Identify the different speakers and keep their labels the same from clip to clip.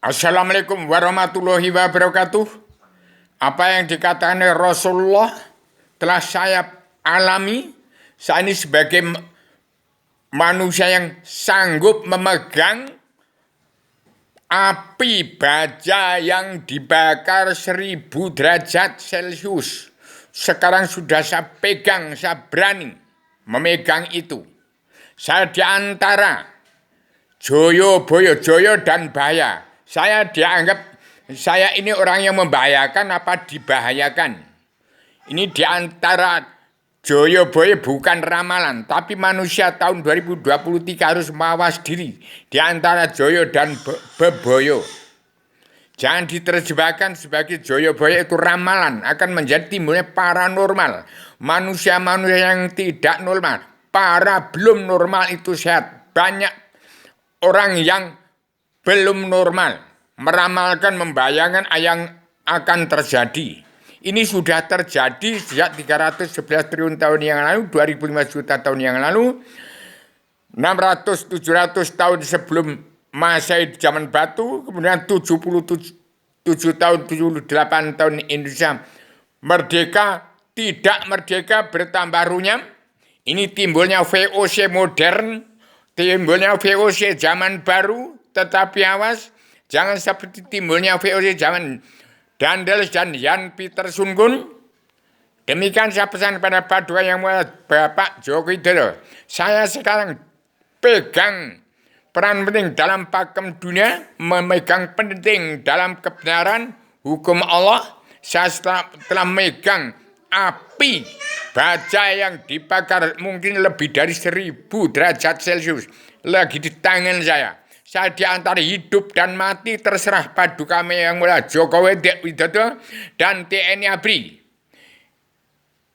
Speaker 1: Assalamualaikum warahmatullahi wabarakatuh. Apa yang dikatakan oleh Rasulullah telah saya alami. Saya ini sebagai manusia yang sanggup memegang api baja yang dibakar 1000 derajat Celcius. Sekarang sudah saya pegang, saya berani memegang itu. Saya di antara Joyo, Boyo, Joyo dan Bahaya. Saya dianggap, saya ini orang yang membahayakan apa dibahayakan. Ini di antara Joyo, Boyo bukan ramalan, tapi manusia tahun 2023 harus mawas diri. Di antara Joyo dan Beboyo. Jangan diterjemahkan sebagai Joyo, Boyo itu ramalan, akan menjadi timbulnya paranormal. Manusia-manusia yang tidak normal, para belum normal itu sehat. Banyak orang yang belum normal meramalkan, membayangkan yang akan terjadi. Ini sudah terjadi sejak 311 triliun tahun yang lalu, 2005 juta tahun yang lalu, 600-700 tahun sebelum Masehi zaman batu, kemudian 77 tahun, 78 tahun Indonesia merdeka, tidak merdeka bertambah runyam. Ini timbulnya VOC modern, timbulnya VOC zaman baru, tetapi awas, jangan seperti timbulnya VOC zaman Daniels dan Jan Peter Sunggun. Demikian saya pesan pada Paduka yang mulia Bapak Joko Widodo. Saya sekarang pegang peran penting dalam pakem dunia, memegang penting dalam kebenaran hukum Allah. Saya telah memegang api baja yang dibakar mungkin lebih dari 1000 derajat Celcius lagi di tangan saya. Saya di antara hidup dan mati terserah Paduka yang mulia Joko Widodo dan TNI ABRI.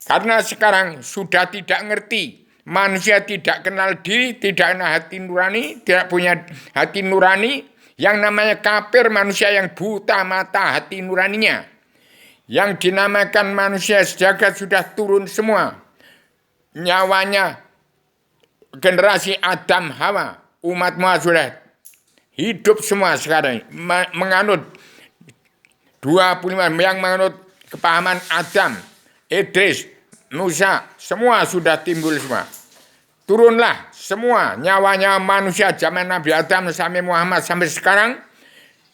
Speaker 1: Karena sekarang sudah tidak ngerti, manusia tidak kenal diri, tidak kenal hati nurani, tidak punya hati nurani. Yang namanya kafir, manusia yang buta mata hati nuraninya. Yang dinamakan manusia sejagat sudah turun semua. Nyawanya generasi Adam Hawa, umat Muhammad sudah hidup semua sekarang. Menganut 25 yang menganut kepahaman Adam, Idris, Musa, semua sudah timbul semua. Turunlah semua nyawanya manusia zaman Nabi Adam sampai Muhammad sampai sekarang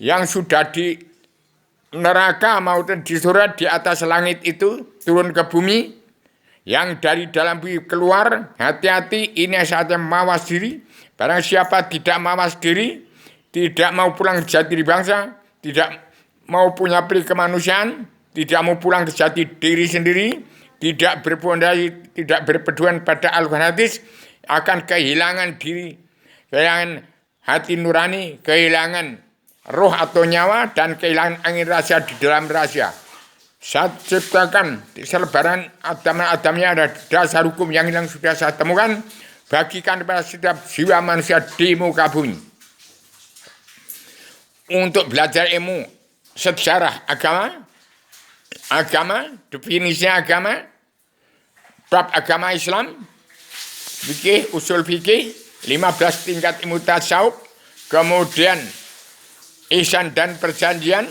Speaker 1: yang sudah di neraka maupun di surga di atas langit itu turun ke bumi, yang dari dalam bumi keluar. Hati-hati, ini saatnya mawas diri. Barang siapa tidak mawas diri, tidak mau pulang ke jati diri bangsa, tidak mau punya pri kemanusiaan, tidak mau pulang ke jati diri sendiri, tidak berpondasi, tidak berpedoman pada Al-Quran hadis, akan kehilangan diri, kehilangan hati nurani, kehilangan roh atau nyawa, dan kehilangan angin rahasia di dalam rahasia. Saya ciptakan selebaran Adamnya ada dasar hukum yang sudah saya temukan, bagikan kepada setiap jiwa manusia di muka bumi. Untuk belajar ilmu sejarah agama, definisi agama, bab agama Islam, fikih, usul fikih, 15 tingkat ilmu tasawuf, kemudian ihsan dan perjanjian,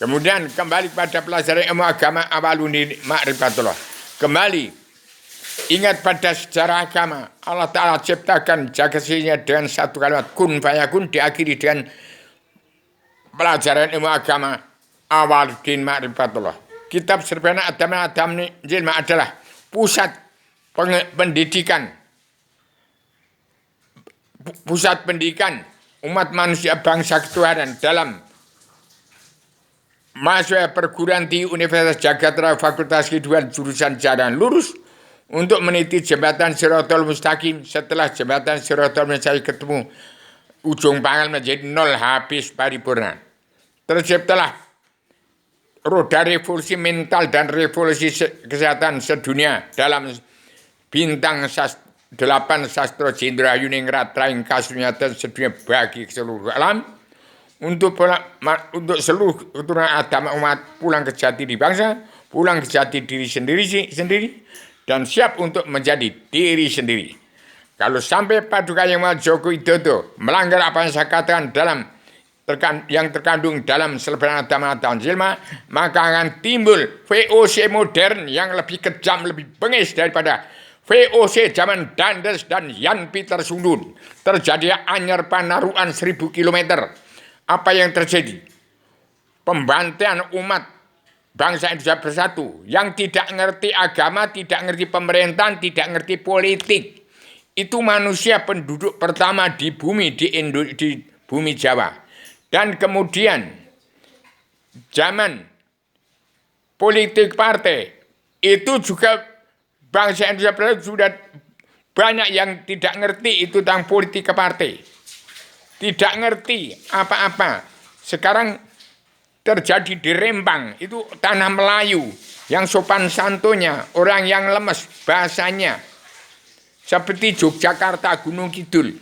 Speaker 1: kemudian kembali pada pelajaran ilmu agama awaluni ma'rifatullah. Kembali ingat pada sejarah agama. Allah Ta'ala ciptakan jagat sisinya dengan satu kalimat kun fayakun, diakhiri dengan pelajaran ilmu agama awaludin ma'rifatullah. Kitab Serbana Adam Jilma adalah pusat pendidikan, umat manusia bangsa ketuhanan dalam mahasiswa perguruan tinggi Universitas Jagat Raya Fakultas Kehidupan jurusan Jalan Lurus untuk meniti jembatan Shirathul Mustaqim. Setelah jembatan Shirathul Mustaqim ketemu ujung pangkal menjadi nol habis paripurna. Terciptalah roda revolusi mental dan revolusi kesehatan sedunia dalam bintang 8 sastra Jendra Yuningrat Traing Kasunyatan sedunia bagi seluruh alam. Untuk seluruh keturunan Adam umat pulang ke jati diri bangsa, pulang ke jati diri sendiri, dan siap untuk menjadi diri sendiri. Kalau sampai Paduka Yang Mulia Joko Widodo melanggar apa yang saya katakan dalam yang terkandung dalam selebaran agama Tanzilma, maka akan timbul VOC modern yang lebih kejam, lebih bengis daripada VOC zaman Dandes dan Jan Pieter Sundun. Terjadi anyar panaruan 1000 km. Apa yang terjadi? Pembantaian umat bangsa Indonesia bersatu yang tidak ngerti agama, tidak ngerti pemerintahan, tidak ngerti politik. Itu manusia penduduk pertama di bumi, di bumi Jawa. Dan kemudian zaman politik partai itu juga bangsa Indonesia sudah banyak yang tidak ngerti itu tentang politik partai. Tidak ngerti apa-apa. Sekarang terjadi di Rembang, itu tanah Melayu yang sopan santunnya, orang yang lemes bahasanya. Seperti Yogyakarta, Gunung Kidul.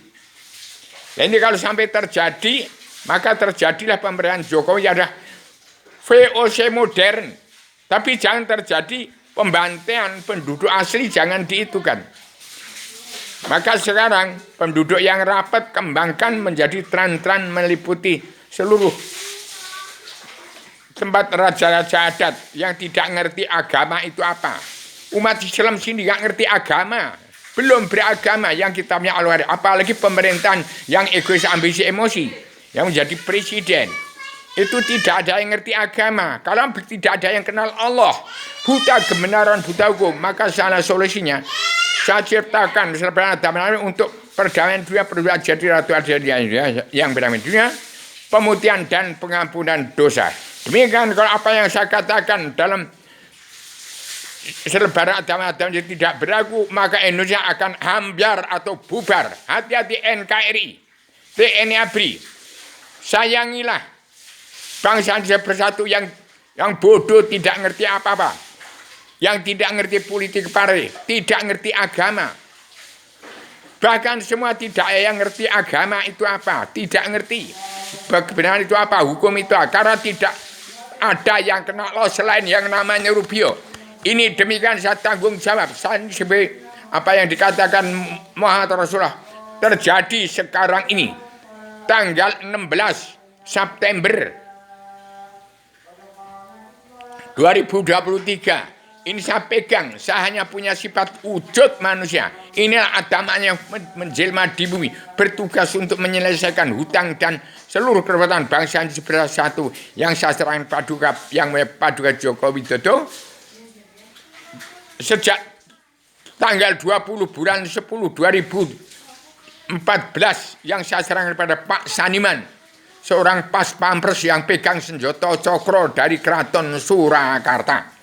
Speaker 1: Nah, ini kalau sampai terjadi, maka terjadilah pemerintahan Jokowi ada VOC modern. Tapi jangan terjadi pembantaian penduduk asli, jangan diitukan. Maka sekarang penduduk yang rapat kembangkan menjadi tran-tran meliputi seluruh tempat raja-raja adat yang tidak ngerti agama itu apa. Umat Islam sini nggak ngerti agama, belum beragama yang kitabnya Allah. Apalagi pemerintahan yang egois, ambisi, emosi yang menjadi presiden. Itu tidak ada yang ngerti agama. Kalau tidak ada yang kenal Allah, buta kebenaran, buta hukum, maka salah solusinya saya ciptakan selebaran agama untuk perdamaian dunia, berdua jadi ratu adil yang berdamai dunia, pemutihan dan pengampunan dosa. Demikian kalau apa yang saya katakan dalam selebaran agama yang tidak berlaku, maka Indonesia akan hambar atau bubar. Hati-hati NKRI, TNI ABRI. Sayangilah bangsa Indonesia bersatu yang bodoh, tidak ngerti apa-apa, yang tidak ngerti politik partai, tidak ngerti agama. Bahkan semua tidak yang ngerti agama itu apa, tidak ngerti kebenaran itu apa, hukum itu apa, karena tidak ada yang kenal Allah selain yang namanya Rubio. Ini demikian saya tanggung jawab. Saya sebagai apa yang dikatakan Muhammad Rasulullah terjadi sekarang ini, tanggal 16 September 2023. Ini saya pegang, saya hanya punya sifat wujud manusia. Inilah agama yang menjelma di bumi, bertugas untuk menyelesaikan hutang dan seluruh kerepotan bangsa Indonesia satu yang saya serahkan paduka Joko Widodo sejak tanggal 20 bulan 10 2014 yang saya serahkan pada Pak Saniman, seorang pas pampres yang pegang senjata cokro dari Keraton Surakarta.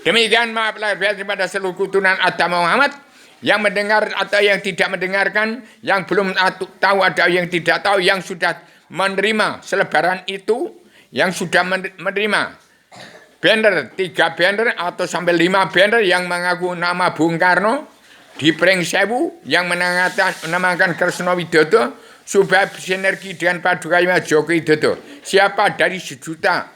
Speaker 1: Demikian maaf lahir batin pada seluruh keturunan agama Muhammad yang mendengar atau yang tidak mendengarkan, yang belum tahu atau yang tidak tahu, yang sudah menerima selebaran itu, yang sudah menerima banner 3 banner atau sampai 5 banner yang mengaku nama Bung Karno di Pringsewu yang menamakan Kresna Widodo supaya sinergi dengan paduka Joko Widodo. Siapa dari 1 juta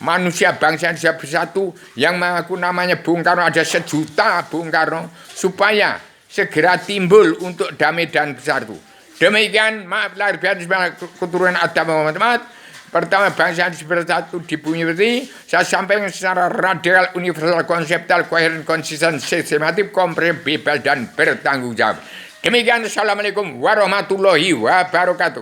Speaker 1: manusia bangsa Indonesia bersatu yang mengaku namanya Bung Karno, ada 1 juta Bung Karno, supaya segera timbul untuk damai dan bersatu. Demikian maaf lahir batin keturunan agama Muhammad. Pertama, bangsa Indonesia bersatu di bumi ini saya sampaikan secara radikal, universal, konseptual, koheren, konsisten, sistematif, komprehensif, bebas dan bertanggung jawab. Demikian, assalamualaikum warahmatullahi wabarakatuh.